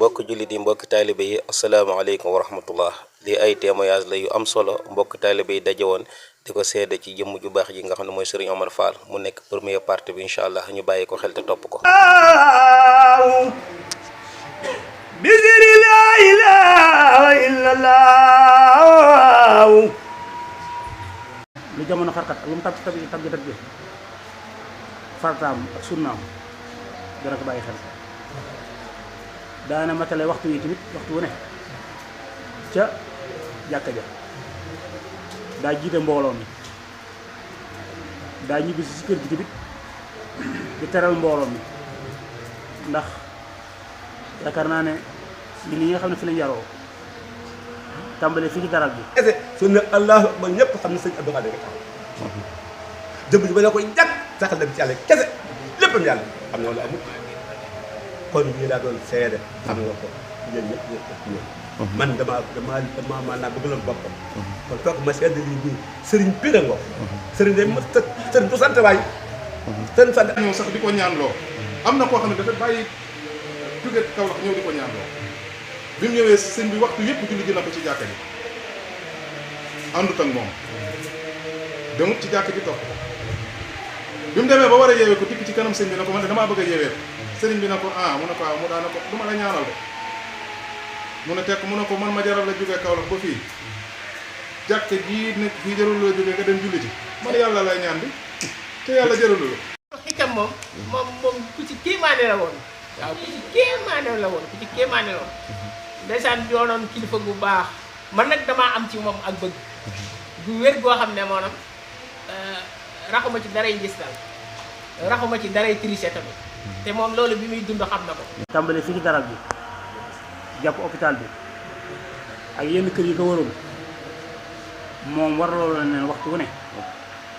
mbokk jullit yi mbokk taalibe yi asalaamaaleykum wa rahmatullah lii ay témoignage la yu am solo mbokk taalibe yi daje woon di ko seede ci jëmm ju baax ji nga xam ne mooy Serigne Omar Fall mu nekk première partie bi incha allah ñu bàyyi ko xel te topp ko. bisiri laa ilaaha illallaah lu jamono xarkat ak lu mu tab bi farataam ak sunnaam dana ko bàyyi xel daana matale waxtu yi tamit waxtu wu ne ca jàkka ja daa jiite mbooloo mi daa ñibbisi si kër gi tamit di teral mbooloo mi ndax yaakaar naa ne ñi li nga xam ne fi lañ yaroo tàmbale fii ci daral bi su ne allahu akbar ñëpp xam ne sëñ Abdou Khadre taxaw jëmm ji ba ne ko jàkk saxal dem ci yàlla kese léppam yàlla xam ne wala amul kon ñii daa doon seede xam nga ko yéen ñëpp ñëpp man dama maanaam bëgg la boppam kon toog ma seede lii nii sëriñ pire ngo sëriñ day mës sëriñ du sant waay sëriñ sant ñëw sax di ko ñaanloo am na koo xam ne dafa bàyyi jóge Kaolack ñëw di ko ñaanloo bi mu ñëwee sëñ bi waxtu yëpp julli gi na ko ci jàkka ji àndut ak moom demut ci jàkka ji topp ko bi mu demee ba war a yeewee ko dikk ci kanam sëñ bi ne ko man de damaa bëgg a yeewee sëriñ bi ne ko ah mu ne ko mu daana ko du ma la ñaanal de mu ne tekk mu ne ko man ma jaral la jógee Kaolack ba fii jàkka jii nekk fii jarul loo jógee nga dem julli ci man yàlla lay ñaan bi te yàlla jaralu la xikam moom ku ci kéemaane la woon waaw ku ci kéemaane la woon ndeysaan doonoon kilifa gu baax man nag damaa am ci moom ak bëgg gu wér goo xam ne maanaam raxuma ci daray ngistal raxuma ci daray triché tamit te moom loolu bi muy dund xam na ko tàmbale fii ci daral bi jàpp hôpital bi ak yenn kër yi ko waroon moom war loolu la neen waxtu wu ne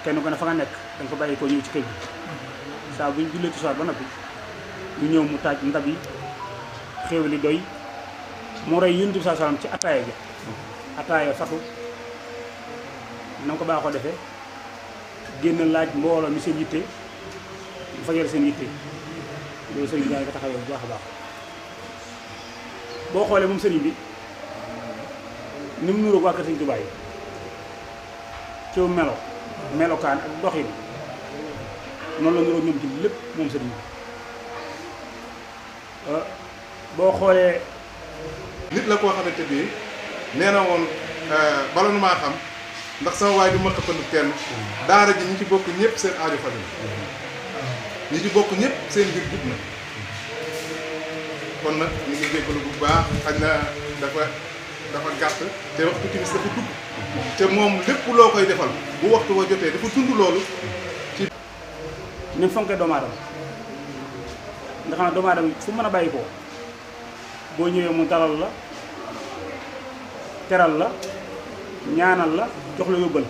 kenn ko ne fa nga nekk danga ko bàyyi ko ñëw ci kër gi saa bu ñu jullee ci soir ba noppi ñu ñëw mu taaj ndab yi xéew li doy mu rey Yonent bi saa salaam ci ataaya ja ataaya fatu na ko baaxoo defee génn laaj mbooloo mi seen yitte bu fajal seen yitte loolu sëriñ bi ko taxawee bu baax a baax boo xoolee moom sëriñ bi ni mu nuroog waa kër Sëriñ Tuubaa yi ci melokaan ak doxin noonu la nuroog ñoom ci lépp moom sëriñ bi boo xoolee nit la koo xamante bii nee na woon bala nu maa xam ndax sama waay du ma xëppandu kenn daara ji ñi ci bokk ñëpp seen aajo faju ñi ci bokk ñëpp seen mbir jub na kon nag ñu ngi jéggalu bu baax xaj na dafa gàtt te waxtu timis dafa dugg te moom lépp loo koy defal bu waxtu wa jotee dafa dund loolu ci ni mu fonkee doomu aadama nga xam ne doomu aadama fu mën a bàyyi ko boo ñëwee mu dalal la teral la ñaanal la jox la yóbbal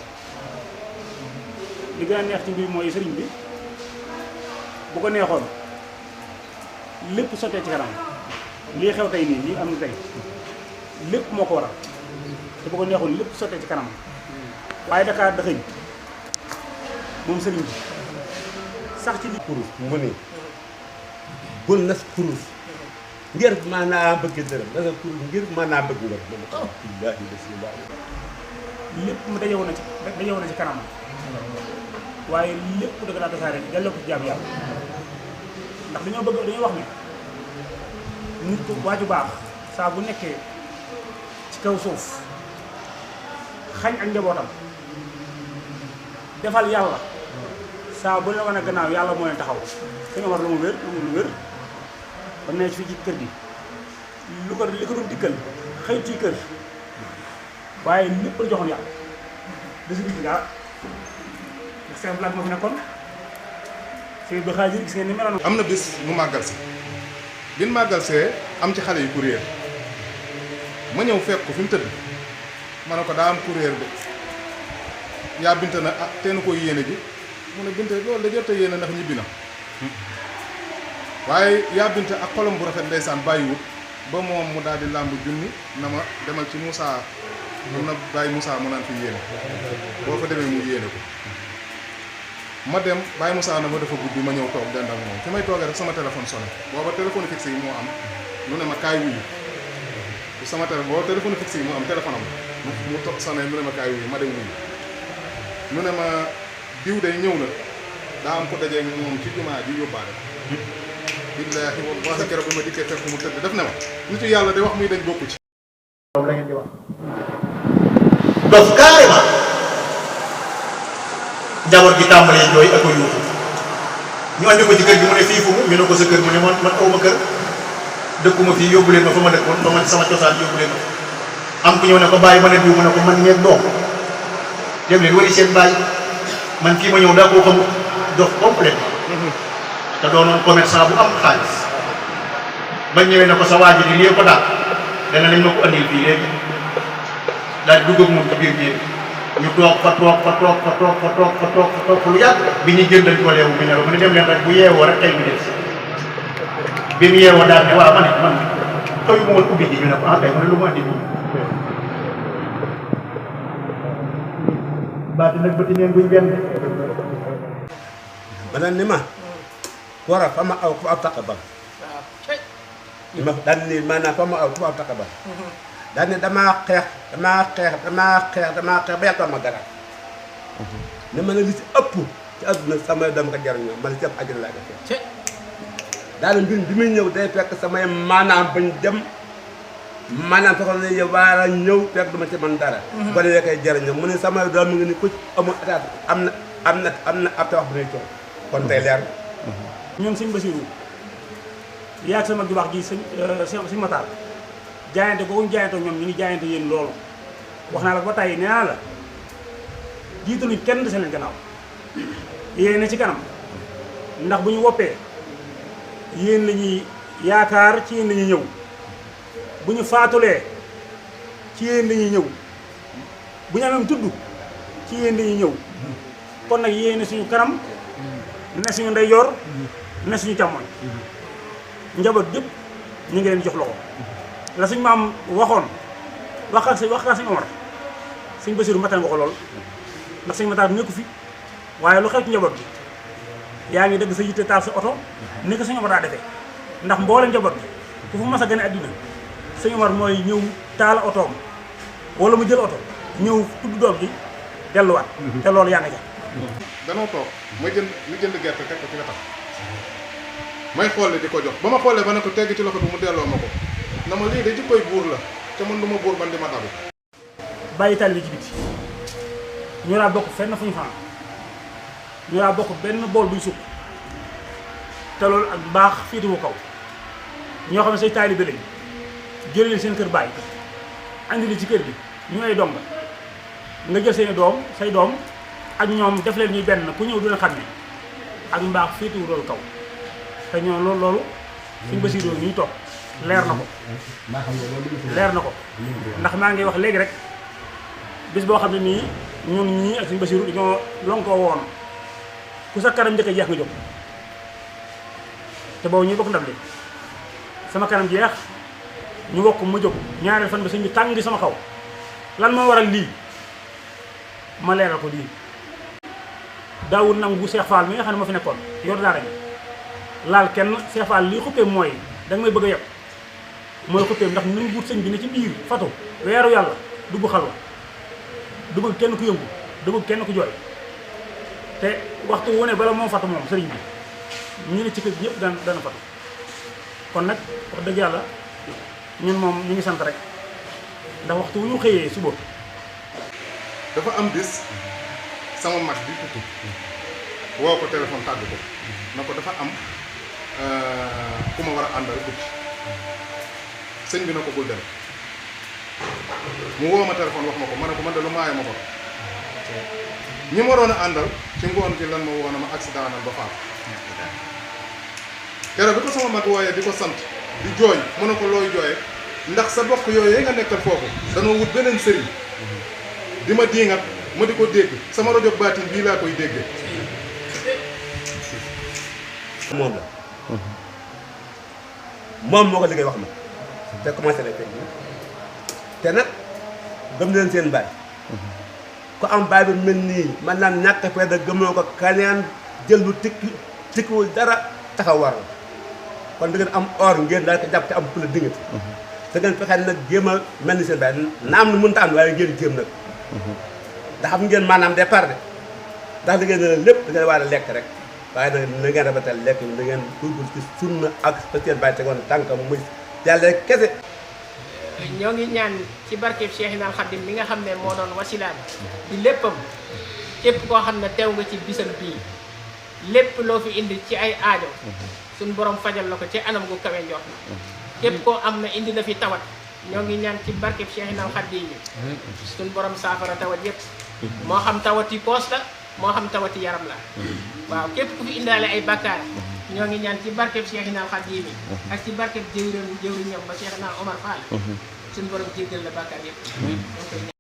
li gën a neex ci mbir mooy sëriñ bi bu ko neexoon lépp sottee ci kanam lii xew tey nii lii am na tey lépp moo ko waral te bu ko neexoon lépp sottee ci kanam waaye Dakar dëxëñ moom sëriñ bi sax ci li kurus mu ni bul nas kurus ngir maanaam bëgg dërëm da nga kurus ngir maanaam bëgg nga dama ko billaahi bismillah lépp mu dajewoon na ci kanam waaye lépp dëgg daa tasaare delloo ko ci jaam yàlla ndax dañoo wax ne nit ku waaju baax saa bu nekkee ci kaw suuf xañ ak njabootam defal yàlla saa bu la wane gannaaw yàlla moo leen taxaw suñu war lu mu wér ba ne fii ci kër gi li ko doon dikkal xëy ci kër waaye lépp la joxoon yàlla da si gis dara ndax seen blague moo fi nekkoon sëñ bi xaajir gis ngeen ni meloon am na bis mu màggal si bin màggal see am ci xale yu kuréel ma ñëw fekk ko fi mu tëdd ma ne ko daa am kuréel de yaa binte na ah teenu ko yéene ji mu ne binte loolu da jot a yéene ndax ñibbi na waaye yaa binte ak xolam bu rafet ndeysaan bàyyiwut ba moom mu daal di làmb junni na ma demal ci Moussa mun na bàyyi Moussa mu naan fi yéene boo fa demee mu yéene ko ma dem Baye Moussa na ma dafa guddi ma ñëw toog dend ak moom fi may toogee rek sama téléphone sonné booba téléphone fixe yi moo am nu ne ma kaay wuyu bu sama téléphone fixe yi mu am téléphone am mu toog sonné nu ne ma kaay wuyu ma dem wuyu nu ne ma diw day ñëw na daa am ko dajee moom ci jumaa ji yóbbaale billaahi wallahi keroog bi ma dikkee fekk mu tëdd def ne ma nitu yàlla de wax muy dañ bokku ci moom la ngeen di wax dof carrément njaboot gi tàmbalee jooy ak ko yuuxu ñu andi ko ci kër gi mu ne fii fu mu ñu ne ko sa kër mu ne man awma kër dëkkuma fii yóbbu leen ma fa ma dëkkoon ba man sama cosaan yóbbu leen ma am ku ñëw ne ko bàyyi ma ne diw mu ne ko man ngeen doom dem leen wari seen bàyyi man kii ma ñëw daa koo xamul dof complètement te doonoon commerçant bu am xaalis bañ ñëwee ne ko sa waa ji di lii ko daal dana nañ ma ko andil fii léegi daal di dugg ak moom ci biir géej ñu toog fa lu yàgg bi ñuy génn dañ ko leewu bi ne mu ne dem leen rek bu yeewoo rek tey bi des bi mu yeewoo daal ne waaw ma ne man xëy ma woon ubbi ji ñu ne ko ah tey mu ne lu mu andi bi baati nag bëti neen buñ benn beneen ni ma war a fa ma aw ku aw taqabal ma daan ni maanaam fa ma aw ku aw taqabal daan ni damaa xeex ba yàlla ma garab ne ma ne li ci ëpp ci àdduna samay doom ko jariñoo ma li ci ëpp àjjana laa def daal mbir bi muy ñëw day fekk samay maanaam bañ dem maanaam soxla na yow war a ñëw fekk duma ci man dara ba dee koy jariñoo mu ne samay doom mi ngi ni ku amul état am na ab tawax bu ñuy coow kon tey leer ñoom sëñ Basiru yaag sama ju baax ji sëñ Matar jaayante googu ñu jaayante ñoom ñu ngi jaayante yéen loolu wax naa la ba tey nee naa la jiitaluñ kenn dese leen gannaaw yéen ne ci kanam ndax bu ñu woppee yéen la ñuy yaakaar ci yéen la ñuy ñëw bu ñu faatulee ci yéen la ñuy ñëw bu ñu amee tudd ci yéen la ñuy ñëw kon nag yéen ne suñu kanam ne suñu ndeyjoor ne suñu càmmoñ njaboot yëpp ñu ngi leen jox loxo la suñ maam waxoon wax suñu Omar suñ Basiru matal nga ko lool ndax suñu Matar nekku fi waaye lu xew ci njaboot bi yaa ngi dëgg sa yitte taal sa oto ni ko suñu Omar daa defee ndax mboolem njaboot bi ku fa mas a gën a àddina suñu Omar mooy ñëw taal otoom wala mu jël oto ñëw tudd doom ji delluwaat te loolu yaa nga ja danoo toog may jënd gerte teg ko ci nga tax may xoole di ko jox ba ma xoolee ba ne ko tegg ci loxo bi mu delloo ma ko na ma lii de jikkoy buur la te man du ma buur man di ma dabu bàyyi taal bi ci biti ñu laa bokk fenn fu ñu fanaan ñu laa bokk benn bool buy sukk te loolu ak baax féetewu kaw ñoo xam ne say taalibe lañ jël leen seen kër bàyyi andi li ci kër gi ñu ay donga nga jël seen doom say doom ak ñoom def leen ñuy benn ku ñëw du leen xam ne ak mbaax féetewu loolu kaw te ñoom loolu suñu Basiru ñuy toog leer na ko ndax maa ngi wax léegi rek bis boo xam ne nii ñun ñii ak suñu Basiru dañoo lonkoo woon ku sa kanam njëkk a jeex nga jóg te boobu ñuy bokk ndam li sama kanam jeex ñu bokk ma jóg ñaareel fan bi suñ bi tàng sama kaw lan moo waral lii ma leeral ko lii daawul nangu Cheikh Fall mi nga xam ne moo fi nekkoon yor daara ji laal kenn Cheikh Fall lii xuppee mooy da nga may bëgg a yeb mooy xuppeem ndax nu guut sëñ bi ne ci biir fatu weeru yàlla dugg xalwa du bëgg kenn ku yëngu du bëgg kenn ku jooy te waxtu wu ne bala moom fatu moom sëriñ bi ñu ne ci kër gi yëpp dana fatu kon nag wax dëgg yàlla ñun moom ñu ngi sant rek ndax waxtu wu ñu xëyee suba dafa am bis sama mag bi tukki woo ko téléphone tàgg ko na ko dafa am ku ma war a àndal tukki sëñ bi na ko bul dem mu woo ma téléphone wax ma ko ma ne ko man de lu maaye ma ko ñi ma waroon a àndal ci ngoon gi lan ma woo na ma accident nal ba faatu keroog bi ko sama mag wooyee di ko sant di jooy mu ne ko looy jooyee ndax sa bokk yooyu nga nekkal foofu danoo wut beneen sëriñ di ma diingat ma di ko dégg sama rajo baatin bii laa koy déggee moom la moom moo ko liggéey wax ma te commencé na fekk te nag gëm leen seen baay ku am baay bi mel nii man naan ñàkk fayda gëmoo ko kaneen jël lu tikkiwul dara taxaw war la kon da ngeen am or ngeen daal ko jàpp te am fu la dingati te ngeen fexeel nag jéem a mel ni seen baay naam na mënta am waaye ngeen jéem nag ndax xam ngeen maanaam départ de ndax da ngeen ne lépp da ngeen war a lekk rek waaye nag na ngeen rafetal lekk da ngeen góorgóorlu ci sunna ak fa seen baay tegoon tànkam muy yàlla rek kese ñoo ngi ñaan ci barkeb Cheikhina Khadim mi nga xam ne moo doon wasilaam di léppam képp koo xam ne teew nga ci bisam bii lépp loo fi indi ci ay aajo suñ borom fajal la ko ci anam gu kawe njort képp koo am na indi na fi tawat ñoo ngi ñaan ci barkeb Cheikhina Khadim yi suñ borom saafara tawat yépp moo xam tawati poos la moo xam tawati yaram la waaw képp ku fi indaale ay bakkaar ñoo ngi ñaan ci barkeb Cheikhina Khadim yi ak ci barkeb jëwriñam ba Cheikhina Omar Fall suñu borom jéggal la bakkaar yépp